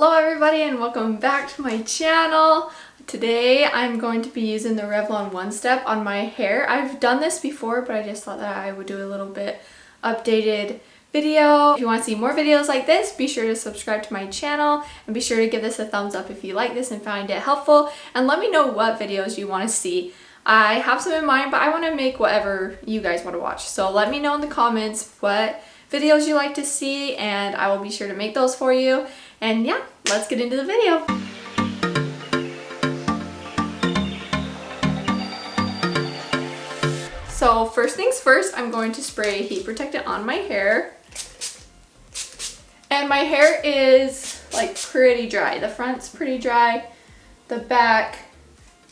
Hello everybody and welcome back to my channel. Today I'm going to be using the Revlon One Step on my hair. I've done this before, but I just thought that I would do a little bit updated video. If you want to see more videos like this, be sure to subscribe to my channel and be sure to give this a thumbs up if you like this and find it helpful, and let me know what videos you want to see. I have some in mind, but I want to make whatever you guys want to watch. So let me know in the comments what videos you like to see and I will be sure to make those for you. And yeah, let's get into the video. So first things first, I'm going to spray heat protectant on my hair. And my hair is like pretty dry. The front's pretty dry. The back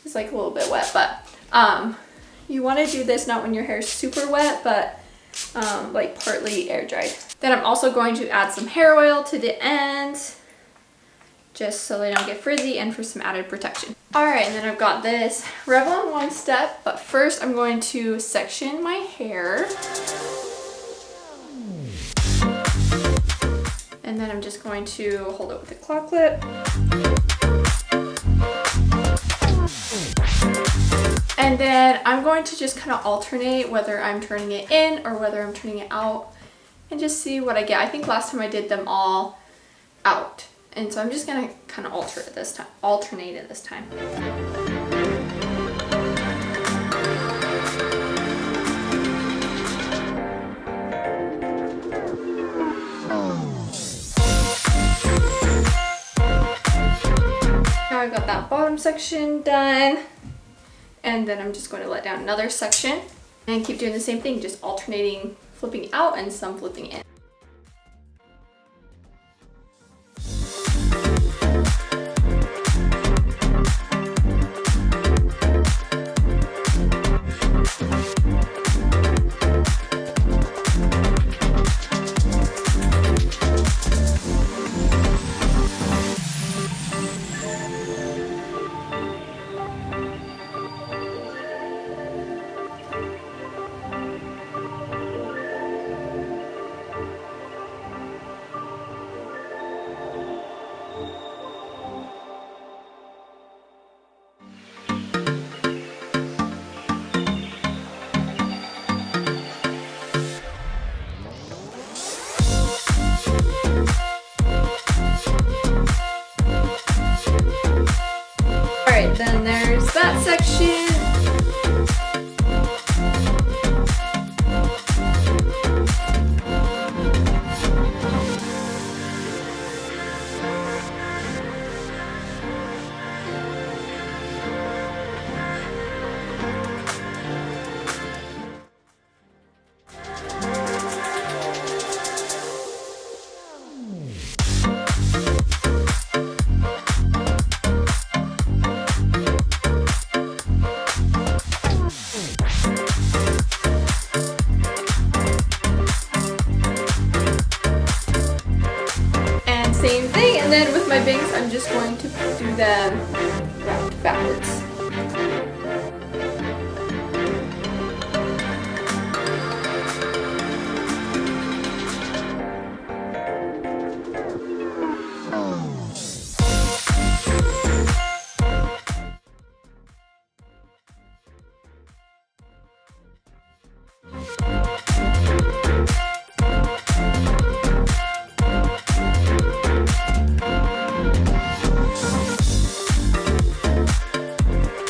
is like a little bit wet, but you want to do this not when your hair is super wet, but like partly air dried. Then I'm also going to add some hair oil to the ends, just so they don't get frizzy and for some added protection. Alright, and then I've got this Revlon One Step, but first I'm going to section my hair. And then I'm just going to hold it with a claw clip. And then I'm going to just kind of alternate whether I'm turning it in or whether I'm turning it out and just see what I get. I think last time I did them all out. And so I'm just gonna kind of alternate it this time. Now I've got that bottom section done. And then I'm just going to let down another section and keep doing the same thing, just alternating flipping out and some flipping in. Alright, then there's that section. Same thing, and then with my bangs, I'm just going to do them round backwards.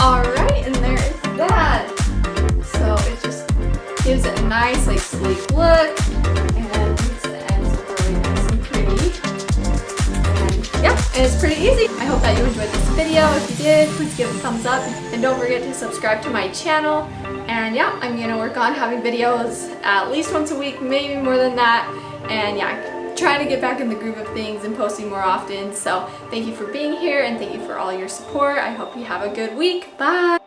Alright, and there is that. So it just gives it a nice, like, sleek look, and makes the ends look really nice and pretty. And yeah, and it's pretty easy. I hope that you enjoyed this video. If you did, please give it a thumbs up, and don't forget to subscribe to my channel. And yeah, I'm gonna work on having videos at least once a week, maybe more than that. And yeah, trying to get back in the groove of things and posting more often. So thank you for being here and thank you for all your support. I hope you have a good week. Bye!